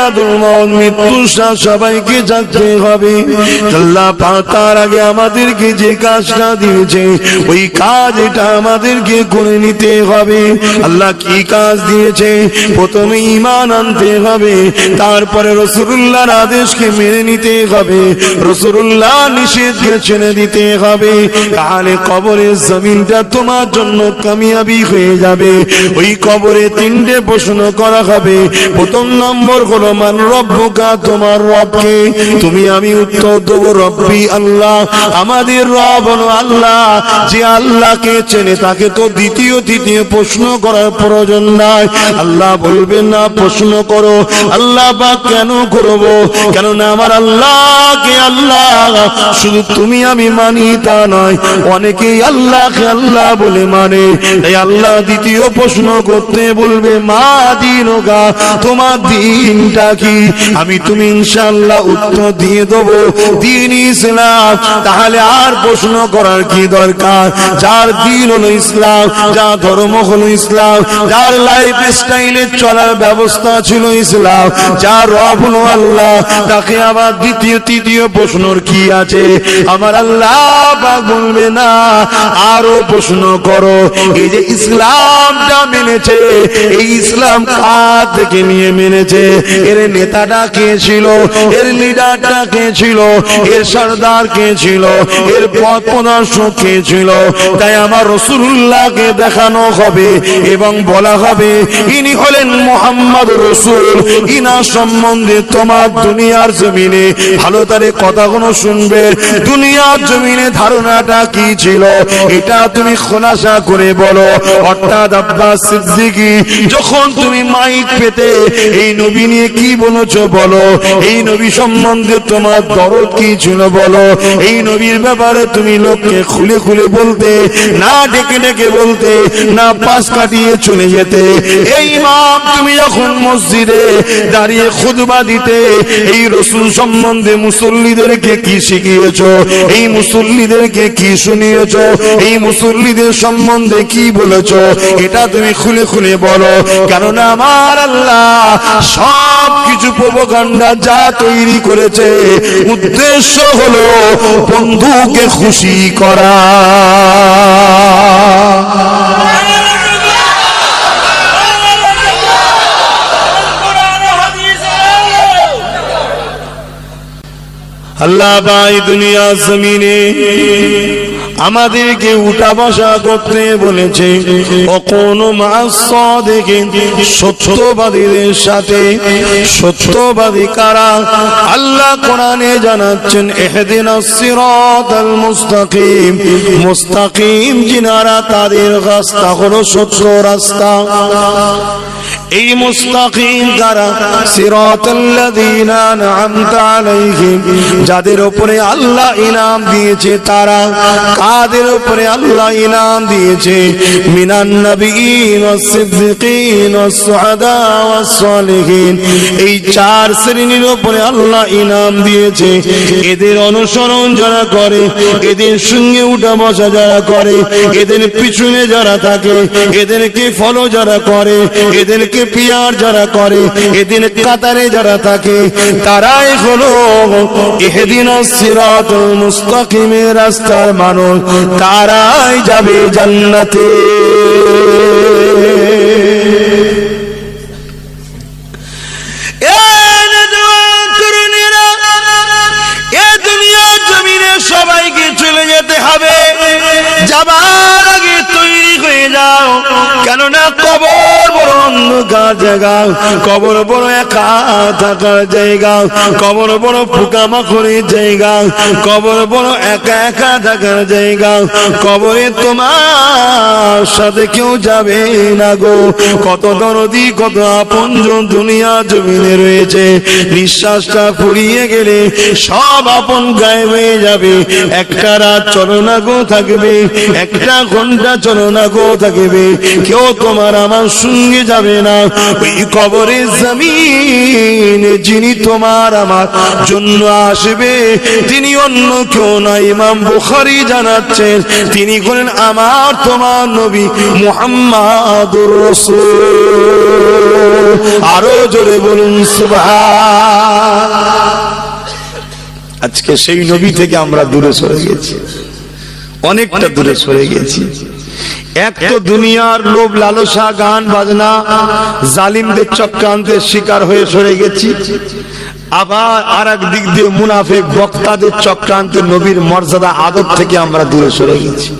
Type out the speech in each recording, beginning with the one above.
সাকরাতুল মউত, মৃত্যুটা সবাইকে জানতে হবে। আল্লাহ পাক তার আগে আমাদেরকে যে কাজটা দিয়েছে ওই কাজ এটা আমাদেরকে করে নিতে হবে। আল্লাহ কি কাজ দিয়েছে? প্রথমে ঈমান আনতে হবে, তারপরে রাসূলুল্লাহর আদেশকে মেনে নিতে হবে, রাসূলুল্লাহ নিষেধকে ছেড়ে দিতে হবে। তাহলে কবরের জমিনটা তোমার জন্য কামিয়াবি হয়ে যাবে। ওই কবরে তিনটে প্রশ্ন করা হবে। প্রথম নম্বর হলো মান রব্বুকা, তোমার রবকে? তুমি আমি উত্তর দেবো রব্বি আল্লাহ, আমাদের রব হলো আল্লাহ। যে আল্লাহকে চেনে তাকে তো দ্বিতীয় তৃতীয় প্রশ্ন করার প্রয়োজন নাই। আল্লাহ বলবেন না প্রশ্ন করো। আল্লাহ বা কেন করবো? কেননা আমার আল্লাহকে আল্লাহ শুধু তুমি আমি মানি তা নয়, অনেকেই আল্লাহকে আল্লাহ বলে মানে। তাই আল্লাহ দ্বিতীয় প্রশ্ন করতে বলবে মা দীনুকা, তোমার দিনটা কি? আমি তুমি ইনশাআল্লাহ উত্তর দিয়ে দেবো দিন ইসলাম। তাহলে আর প্রশ্ন করার কি দরকার? যার দিন হলো ইসলাম, যার ধর্ম হলো ইসলাম, যার লাইফ স্টাইলে চলার ব্যবস্থা ছিল ইসলাম, যার রব হলো আল্লাহ, তাকে আবার দ্বিতীয় তৃতীয় প্রশ্নর কি আছে? আমার আল্লাহ পাক বলবে না আরো প্রশ্ন করো। এই যে ইসলামটা মেনেছে, এই ইসলাম কার থেকে নিয়ে মেনেছে? এর নেতাটা কে ছিল? এর লিডারটা কে ছিল? এর সরদার কে ছিল? এর পথ প্রদর্শক কে ছিল? তাই আমার রাসূলুল্লাহকে দেখানো হবে এবং বলা হবে ইনি হলেন মুহাম্মদ রাসূল। ইনার সম্বন্ধে তোমার দুনিয়ার জমিনে ভালো তারে কথাগুলো শুনবে। দুনিয়ার জমিনে ধারণাটা কি ছিল এটা তুমি খোলাসা করে বলো। অর্থাৎ আব্বাস সিদ্দিকী যখন তুমি মাইক পেতে এই নবী নিয়ে কি বলেছো বলো, এই নবী সম্বন্ধে তোমার দরদ কি ছিল বলো, এই নবীর ব্যাপারে তুমি লোককে খুলে খুলে বলতে, না ডেকে ডেকে বলতে, না পাশ কাটিয়ে চলে যেতে। এই ইমাম তুমি যখন মসজিদে দাঁড়িয়ে খুতবা দিতে এই রাসূল সম্বন্ধে মুসল্লিদেরকে কি শিখিয়েছো, এই মুসল্লিদেরকে কি শুনিয়েছো, এই মুসল্লিদের সম্বন্ধে কি বলেছো, এটা তুমি খুলে খুলে বলো। কেননা আমার আল্লাহ সব কিছু প্রোপাগান্ডা যা তৈরি করেছে উদ্দেশ্য হলো বন্ধুকে খুশি করা। আল্লাহ ভাই দুনিয়া জমিনে আমাদেরকে উঠা বসা করতে বলেছে। ওয়াকুনু মা'আস সাদিকিন, সত্যবাদীদের সাথে। সত্যবাদী কারা? আল্লাহ কোরআনে জানাচ্ছেন ইহদিনাস সিরাতাল মুস্তাকিম, মুস্তাকিম যিনারা তাদের রাস্তা হলো সত্য রাস্তা। এই মুস্তাকিম কারা? সিরাতাল্লাযীনা আন'আমতা আলাইহিম, যাদের উপরে আল্লাহ ইনাম দিয়েছে তারা। কাদের উপরে আল্লাহ ইনাম দিয়েছে? মিনান নাবিয়্যিন ওয়াস সিদ্দিকিন ওয়াস শুহাদা ওয়াস সালিহিন। এই চার শ্রেণীর উপরে আল্লাহ ইনাম দিয়েছে। এদের অনুসরণ যারা করে, এদের সঙ্গে উঠা বসা যারা করে, এদের পিছনে যারা থাকে, এদেরকে ফলো যারা করে, এদেরকে পিয়ার যারা করে, এদের কাতারে যারা থাকে, তারাই হলো ইহদিনাস সিরাতাল মুস্তাকিমের রাস্তার মানুষ। তারাই যাবে জান্নাতে। সবাইকে চলে যেতে হবে, যাবার আগে তৈরি হয়ে যাও। কেননা কবর বড় অন্ধকার জায়গা, কবর বড় একা থাকার জায়গা, কবর বড় পোকামাকড়ের জায়গা, কবর বড় একা একা থাকার জায়গা। কবরে তোমার সাথে কেউ যাবে না গো। কত দরদি কত আপনজন দুনিয়া জমিনে রয়েছে। নিঃশ্বাসটা ফুরিয়ে গেলে সব আপন গায়েব হয়ে যাবে। একটা রাত চলনা গো থাকবে, একটা ঘন্টা চলনা গো থাকবে, কেউ তোমার আমার সঙ্গে যাবে না, ওই কবরের জমিন যিনি তোমার আমার জন্য আসবে তিনি অন্য কেউ না, ইমাম বুখারী জানাচ্ছেন তিনি হলেন আমার তোমার নবী মুহাম্মাদুর রাসূল। আরো জোরে বলুন সুবহান। আজকে সেই নবী থেকে আমরা দূরে সরে গেছি, অনেকটা দূরে সরে গেছি। এক তো দুনিয়ার লোভ লালসা, গান বাজনা, জালিমদের চক্রান্তের শিকার হয়ে সরে গেছি, আবার আর এক দিক দিয়ে মুনাফিক বক্তাদের চক্রান্তে নবীর মর্যাদা আদব থেকে আমরা দূরে সরে গেছি।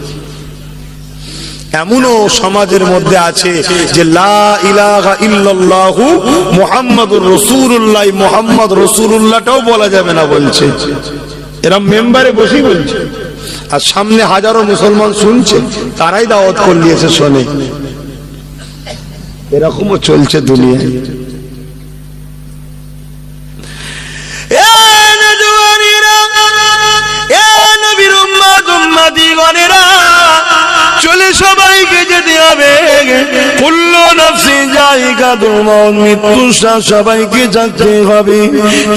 এমনও সমাজের মধ্যে আছে যে লা ইলাহা ইল্লাল্লাহু মুহাম্মাদুর রাসূলুল্লাহ, মুহাম্মদ রাসূলুল্লাহটাও বলা যাবে না বলছে। এরা মেম্বারে বসেই বলছে, আর সামনে হাজারো মুসলমান শুনছে, তারাই দাওয়াত করে নিয়েছে শোনে। এরকমও চলছে দুনিয়ায়। চলে সবাইকে যেতে হবে, কুল্লু নাফসিন যায়িকাতুল মউত, মৃত্যু সবাইকে যেতে হবে।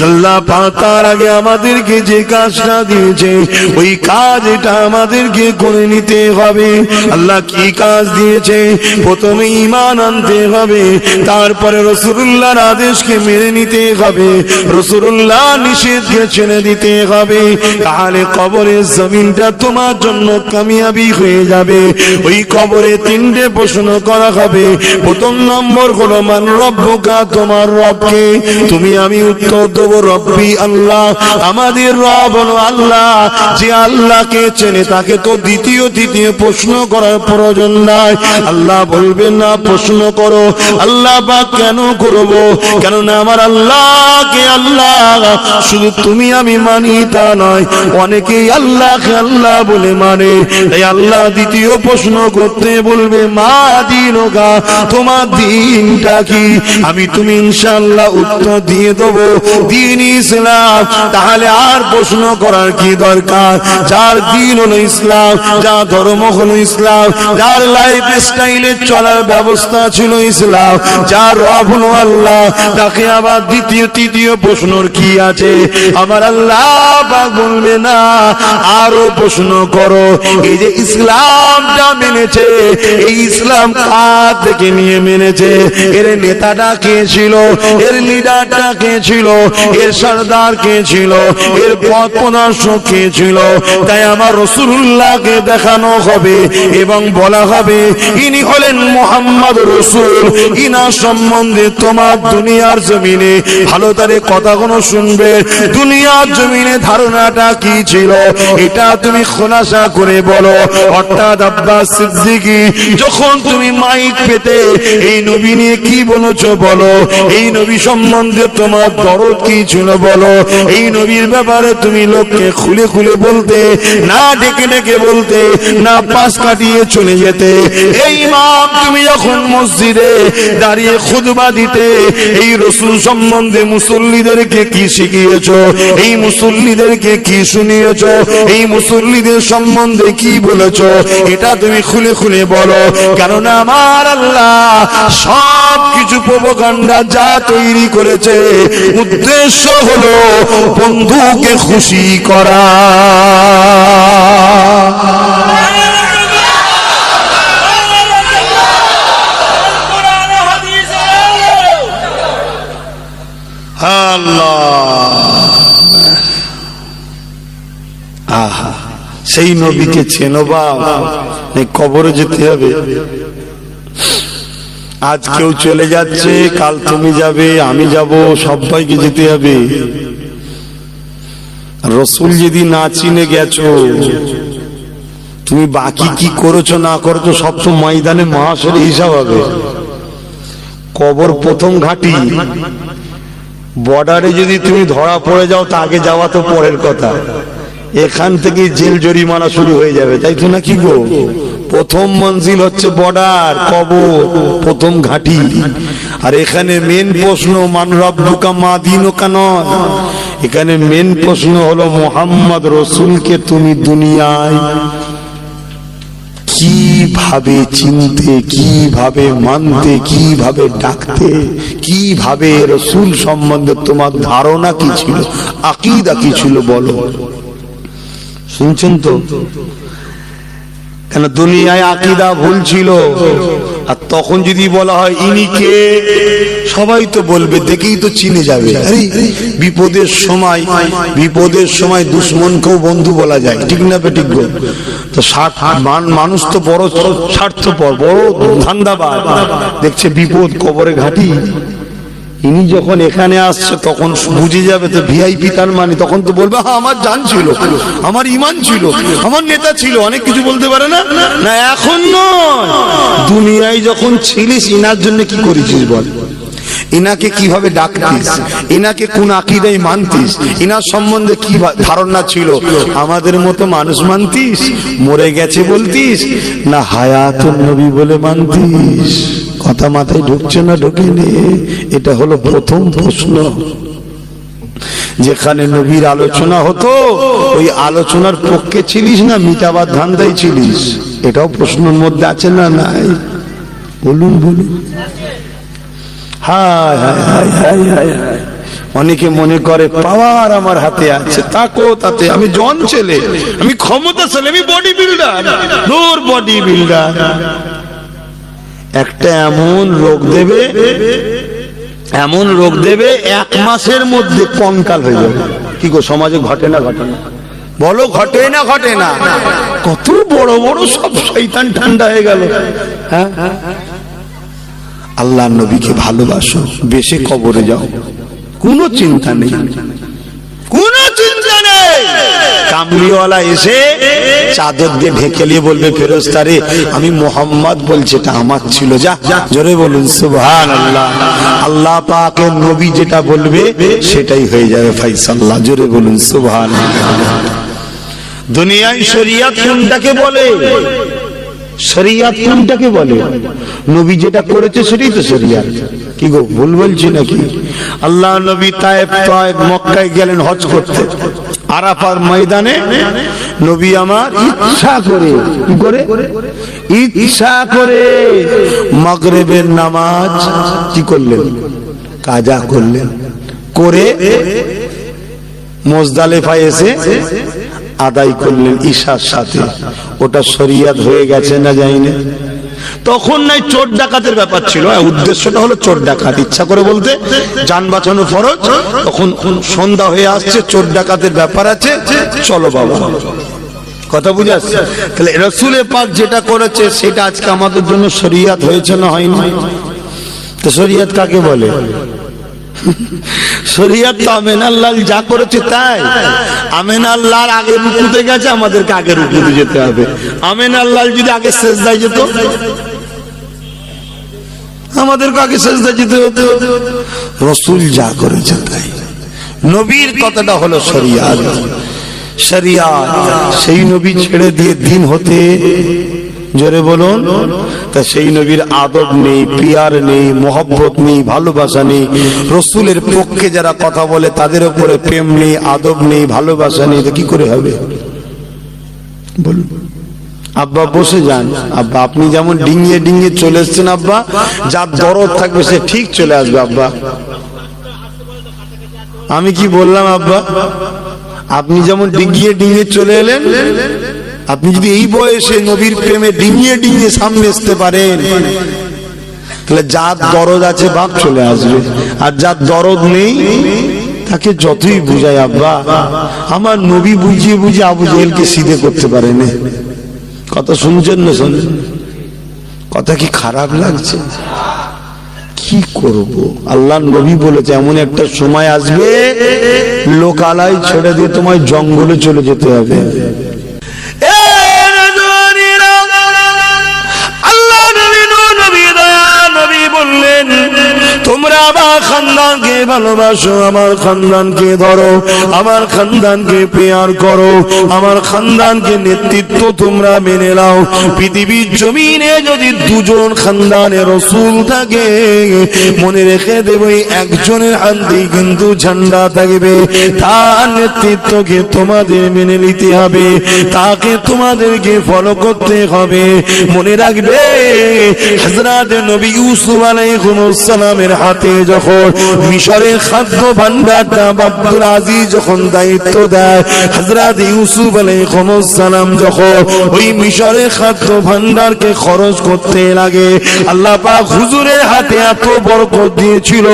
আল্লাহ পাক তার আগে আমাদেরকে যে কাজটা দিয়েছে ওই কাজটা আমাদেরকে করে নিতে হবে। আল্লাহ কি কাজ দিয়েছে? প্রথমে ঈমান আনতে হবে, তারপরে রাসূলুল্লাহর আদেশকে মেনে নিতে হবে, রাসূলুল্লাহ নিষেধকে ছেড়ে দিতে হবে, তাহলে কবরের জমিনটা তোমার জন্য কামিয়াবি হয়ে যাবে। ওই কবরে তিনটে প্রশ্ন করা হবে। প্রথম নম্বর হলো মান রব্বুকা, তোমার রবকে? তুমি আমি উত্তর দেব রব্বি আল্লাহ, আমাদের রব হলো আল্লাহ। যে আল্লাহকে চেনে তাকে তো দ্বিতীয় তৃতীয় প্রশ্ন করার প্রয়োজন নাই। আল্লাহ বলবেন না প্রশ্ন করো। আল্লাহ বা কেন করব? কেননা আমার আল্লাহকে আল্লাহ শুধু তুমি আমি মানি তা নয়, অনেকেই আল্লাহকে আল্লাহ বলে মানে। তাই আল্লাহ দ্বিতীয় প্রশ্ন করতে বলবে মা দীনুকা, তোমার দিনটা কি? আমি তুমি ইনশাআল্লাহ উত্তর দিয়ে দেবো দিন ইসলাম। তাহলে আর প্রশ্ন করার কি দরকার? যার দিন হলো ইসলাম, যার ধর্ম হলো ইসলাম, যার লাইফ স্টাইলে চলার ব্যবস্থা ছিল ইসলাম, যার রব হলো আল্লাহ, তাকে আবার দ্বিতীয় তৃতীয় প্রশ্নর কি আছে? আমার আল্লাহ পাক বলবে না আরো প্রশ্ন করো। এই যে ইসলামটা মেনেছে, এই ইসলাম কার থেকে নিয়ে মেনেছে? এর নেতাটা কে ছিল? এর লিডারটা কে ছিল? এর সরদার কে ছিল? এর পথ প্রদর্শক কে ছিল? তাই আমার রাসূলুল্লাহকে দেখানো হবে এবং বলা হবে ইনি হলেন মুহাম্মদ রাসূল। ইনার সম্বন্ধে তোমার দুনিয়ার জমিনে ভালো তারে কথাগুলো শুনবে। দুনিয়ার জমিনে ধারণাটা কি ছিল এটা তুমি খোলাসা করে বলো। অর্থাৎ আব্বাস সিদ্দিকী, যখন তুমি মাইক পেতে এই নবী নিয়ে কি বলেছো বলো, এই নবী সম্বন্ধে তোমার দরদ কি ছিল বলো, এই নবীর ব্যাপারে তুমি লোককে খুলে খুলে বলতে, না ডেকে ডেকে বলতে, না পাশ কাটিয়ে চলে যেতে। এই ইমাম তুমি যখন মসজিদে দাঁড়িয়ে খুতবা দিতে এই রাসূল সম্বন্ধে মুসল্লিদেরকে কি শিখিয়েছো, এই মুসল্লিদেরকে কি শুনিয়েছো, এই মুসল্লিদের সম্বন্ধে কি বলেছো, এটা তুমি খুলে খুলে বলো। কেননা আমার আল্লাহ সব কিছু প্রোপাগান্ডা যা তৈরি করেছে উদ্দেশ্য হলো বন্ধুকে খুশি করা। আহা, সেই নবীকে চেনো বাবা, কবরে যেতে হবে। আজ কেউ চলে যাচ্ছে, কাল তুমি যাবে, আমি যাব, সবাইকে যেতে হবে। রসুল যদি না চিনে গেছো, তুমি বাকি কি করেছো না করেছো সব তো ময়দানে মহাশরে হিসাব হবে। কবর প্রথম ঘাঁটি, বর্ডারে যদি তুমি ধরা পড়ে যাও তা আগে যাওয়া তো পরের কথা, এখান থেকে জেল জরিমানা শুরু হয়ে যাবে, তাই তো নাকি গো? প্রথম মঞ্জিল হচ্ছে বর্ডার, কবর প্রথম ঘাঁটি। আর এখানে মেন প্রশ্ন মান রব্বুকা মা দীনুকা নয়, এখানে মেন প্রশ্ন হলো মুহাম্মদ রাসূলকে তুমি দুনিয়ায় কিভাবে চিনতে, কিভাবে মানতে, কিভাবে ডাকতে, কিভাবে রাসূল সম্বন্ধে তোমার ধারণা কি ছিল, আকীদা কি ছিল বলো। শুনছেন তো? কেন দুনিয়ায় আকীদা ভুল ছিল, আর তখন যদি বলা হয় ইনি কে, সবাই তো বলবে, দেখেই তো চিনে যাবে। আরে বিপদের সময় দুশ্মনকেও বন্ধু বলা যায়, ঠিক না বেঠিক? তো মানুষ তো বড় স্বার্থপর, বড় ধান্দাবাজ। দেখছে বিপদ কবরে ঘাঁটি, ইনি যখন এখানে আসছে তখন বুঝে যাবে তো ভিআইপি, তার মানে তখন তো বলবে হ্যাঁ আমার জান ছিল, আমার ইমান ছিল, আমার নেতা ছিল, অনেক কিছু বলতে পারে না। না এখন নয়, দুনিয়ায় যখন ছিলিস ইনার জন্য কি করেছিস বল, ইনাকে কিভাবে ডাকতিস, ইনাকে কোন আকীদায় মানতিস, ইনার সম্বন্ধে কি ধারণা ছিল, আমাদের মতো মানুষ মানতিস, মরে গেছে বলতিস, না হায়াতুন নবী বলে মানতিস? কথা মাথায় ঢুকছে না ঢোকেনি? এটা হলো প্রথম প্রশ্ন। যেখানে নবীর আলোচনা হতো ওই আলোচনার পক্ষে ছিলিস না মিটাবার ধান্দায় ছিলিস? এটাও প্রশ্নের মধ্যে আছে না নাই? বলুন বলুন। হায় হায় হায় হায় হায় হায়। অনেকে মনে করে পাওয়ার আমার হাতে আছে, তাকো তাতে আমি জন ছেলে, আমি ক্ষমতাশালী, আমি বডি বিল্ডার, দূর বডি বিল্ডার। একটা এমন রোগ দেবে 1 মাসের মধ্যে কঙ্কাল হয়ে যাবে। কি গো সমাজে ঘটে না ঘটে না বলো, ঘটে না ঘটে না? কত বড় বড় সব শয়তান ঠান্ডা হয়ে গেল। হ্যাঁ, আল্লাহর নবীকে ভালোবাসো, বেশি কবরে যাও, কোনো চিন্তা নেই, কোনো চিন্তা নেই। কামলিওয়ালা এসে চাদর দিয়ে ঢেকে নিয়ে বলবে ফেরেশতা রে আমি মোহাম্মদ বলছি, এটা আমার ছিল, যা। জোরে বলুন সুবহানাল্লাহ। আল্লাহ পাকের নবী যেটা বলবে সেটাই হয়ে যাবে ফায়সালা। জোরে বলুন সুবহানাল্লাহ। দুনিয়ায় শরীয়ত কোনটাকে বলে? শরীয়ত কোনটাকে বলে? নবী যেটা করেছে সেটাই তো শরীয়ত। কি গো ভুল বলছি নাকি? আল্লাহ নবী তায়েফ মক্কায় গেলেন হজ করতে। আরাফার ময়দানে নবী আমার ইচ্ছা করে, কি করে? ইচ্ছা করে মাগরিবের নামাজ কি করলেন? কাজা করলেন। করে মুজদালিফায় এসে আদায় করলেন ঈশার সাথে। ওটা শরীয়ত হয়ে গেছে না যায়নি? তখন নাই চোর ডাকাতের ব্যাপার ছিল, উদ্দেশ্যটা হলো চোর ডাকাত। ইচ্ছা করে বলতে জান বাঁচানো ফরজ। তখন সন্ধ্যা হয়ে আসছে, চোর ডাকাতের ব্যাপার আছে, চলো বাবা। কথা বুঝে আসছে? তাহলে রাসূল পাক যেটা করেছে সেটা আজকে আমাদের জন্য শরীয়ত হয়েছে না হয়নি? তো শরীয়ত কাকে বলে? শরীয়ত তো আমিনাল্লাহ যা করেছে তাই। আমিনাল্লাহর আগে রুকুতে গেছে, আমাদেরকে আগে রুকুতে যেতে হবে। আমিনাল্লাহ যদি আগে সেজদায় যেত, আমাদেরকে আগে সেজদায় যেতে হতো। রাসূল যা করেছে তাই। নবীর কথাটা হলো শরীয়ত। শরীয়ত সেই নবী ছেড়ে দিয়ে দিন হতে, জোরে বলুন, তা সেই নবীর আদব নেই, পিয়ার নেই, মোহব্বত নেই, ভালোবাসা নেই। রাসূলের পক্ষে যারা কথা বলে তাদের উপরে প্রেম নেই, আদব নেই, ভালোবাসা নেই, তো কি করে হবে বলুন? আব্বা বসে যান। আব্বা আপনি যেমন ডিঙিয়ে ডিঙিয়ে চলে এসছেন, আব্বা যার দরদ থাকবে সে ঠিক চলে আসবে। আব্বা আমি কি বললাম? আব্বা আপনি যেমন ডিঙিয়ে ডিঙিয়ে চলে এলেন, আপনি যদি এই বয়সে নবীর প্রেমে ডিঙিয়ে ডিঙিয়ে সামনে আসতে পারেন, তাহলে যার দরদ আছে বাপ চলে আসবে, আর যার দরদ নেই তাকে যতই বুঝায় আব্বা, আমার নবী বুঝিয়ে বুঝিয়ে আবু জেহেলকে সিধে করতে পারে না। কথা শুনছেন না? শুনুন, কথা কি খারাপ লাগছে? কি করব? আল্লাহ নবী বলেছে এমন একটা সময় আসবে লোকালয় ছেড়ে দিয়ে তোমায় জঙ্গলে চলে যেতে হবে। তোমরা আমার খানদানকে ভালোবাসো, আমার খানদানকে ধরো, আমার খানদানকে পেয়ার করো, আমার খানদানকে নেতৃত্ব তোমরা মেনে নাও। পৃথিবীর জমিনে যদি দুজন খানদানের রাসূল থাকে, মনে রেখে দেব একজনের হাতেই কিন্তু ঝান্ডা থাকবে। তার নেতৃত্বকে তোমাদের মেনে নিতে হবে, তাকে তোমাদেরকে ফলো করতে হবে। মনে রাখবে হযরত নবী ইউসুফ আলাইহিস সালামের হাতে যখন মিশরের খাদ্য ভান্ডারটা আব্দুল আজিজ যখন দায়িত্ব দেয়, হযরত ইউসুফ আলাইহিস সালাম যখন ওই মিশরের খাদ্য ভান্ডারকে খরচ করতে লাগে, আল্লাহ পাক হুজুরের হাতে এত বরকত দিয়েছিল,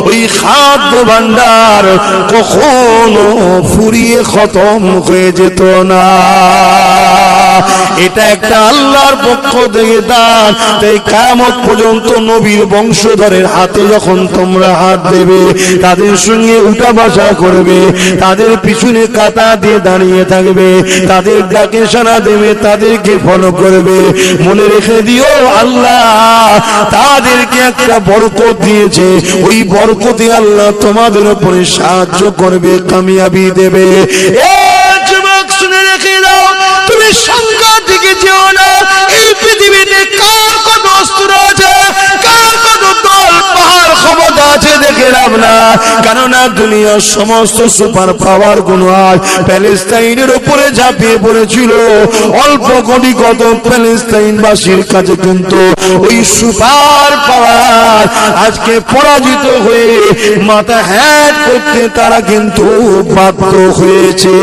ওই খাদ্য ভান্ডার কখনো ফুরিয়ে খতম হয়ে যেত না। এটা একটা আল্লাহর পক্ষ থেকে দান। তাই কিয়ামত পর্যন্ত নবীর বংশধরের হাতে যখন তোমরা হাত দেবে, তাদের সঙ্গে উঠা বসা করবে, তাদের পিছনে কাতা দিয়ে দাঁড়িয়ে থাকবে, তাদের ডাকে সাড়া দেবে, তাদেরকে ফলো করবে, মনে রেখে দিও আল্লাহ তাদেরকে একটা বরকত দিয়েছে। ওই বরকতে আল্লাহ তোমাদের উপরে সাহায্য করবে, কামিয়াবি দেবে। যুবক শুনে রেখে দাও, তুমি সংখ্যার দিকে যেও না। এই পৃথিবীতে কার কত অস্ত্র আছে, কার কত দল পাহাড় ক্ষমতা আছে দেখে লাভ না। কেননা দুনিয়ার সমস্ত সুপার পাওয়ার গুলো আজ প্যালেস্টাইনের উপরে ঝাঁপিয়ে পড়েছিল। অল্প কোটি কত প্যালেস্টাইনবাসীর কাছে কিন্তু ওই সুপার পাওয়ার আজকে পরাজিত হয়ে মাথা হ্যাট করতে তারা কিন্তু বাধ্য হয়েছে।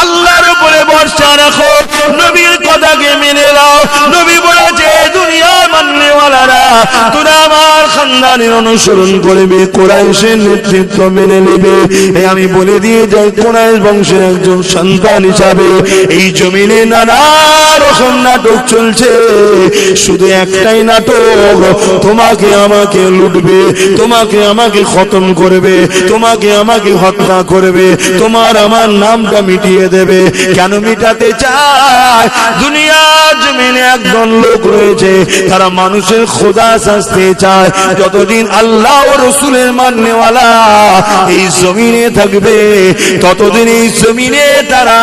আল্লাহর উপরে ভরসা রাখো, নবীর কথাকে মেনে নাও। নবী বলেছে দুনিয়ার মাননেওয়ালারা তোরা আমার খানদানের অনুসরণ করবে, কুরাইশের নেতৃত্ব মেনে নেবে। আমি বলে দিয়ে যাই, কুরাইশ বংশের একজন সন্তান হিসাবে এই জমিনে নানা রকম নাটক চলছে। শুধু একটাই নাটক, তোমাকে আমাকে লুটবে, তোমাকে আমাকে খতম করবে, তোমাকে আমাকে হত্যা করবে, তোমার আমার নামটা মিটিয়ে দেবে। কেন মিটাতে চায়? দুনিয়ার জমিনে একজন লোক রয়েছে, তারা মানুষের খোদা সাজতে চায়। যতদিন আল্লাহ ও রসুলের মাননেওয়ালা এই জমিনে থাকবে, ততদিন এই জমিনে তারা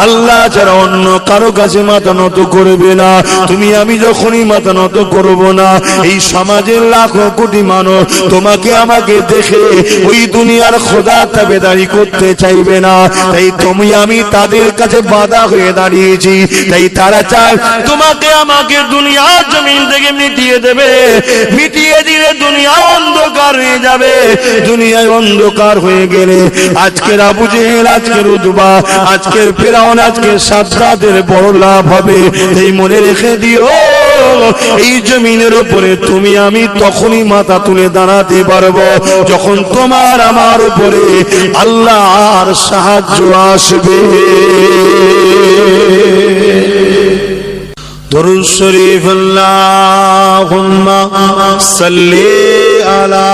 আল্লাহ ছাড়া অন্য কারো কাছে মাথা নত করবে না। তুমি আমি যখনই মাথা নত করব না, এই সমাজের লাখো কোটি মানুষ তোমাকে আমাকে দেখে ওই দুনিয়ার খোদা তাবেদারি করতে চাইবে না। তাই তুমি আমি তাদের কাছে বাধা হয়ে দাঁড়িয়েছি। তাই তারা চায় তোমাকে আমাকে দুনিয়ার জমিন থেকে মিটিয়ে দেবে। মিটিয়ে দিলে দুনিয়া অন্ধকার হয়ে যাবে। দুনিয়ায় অন্ধকার হয়ে গেলে আজকের আবু জেহেল, আজকের উতবা, আজকের ফিরআউন, আজকের সাদ্দাতের বড় লাভ হবে। এই মনে রেখে দিও, এই জমিনের উপরে তুমি আমি তখনই মাথা তুলে দাঁড়াতে পারবো যখন তোমার আমার উপরে আল্লাহর সাহায্য আসবে। দরুদ শরীফ আল্লাহুম্মা সাল্লি আলা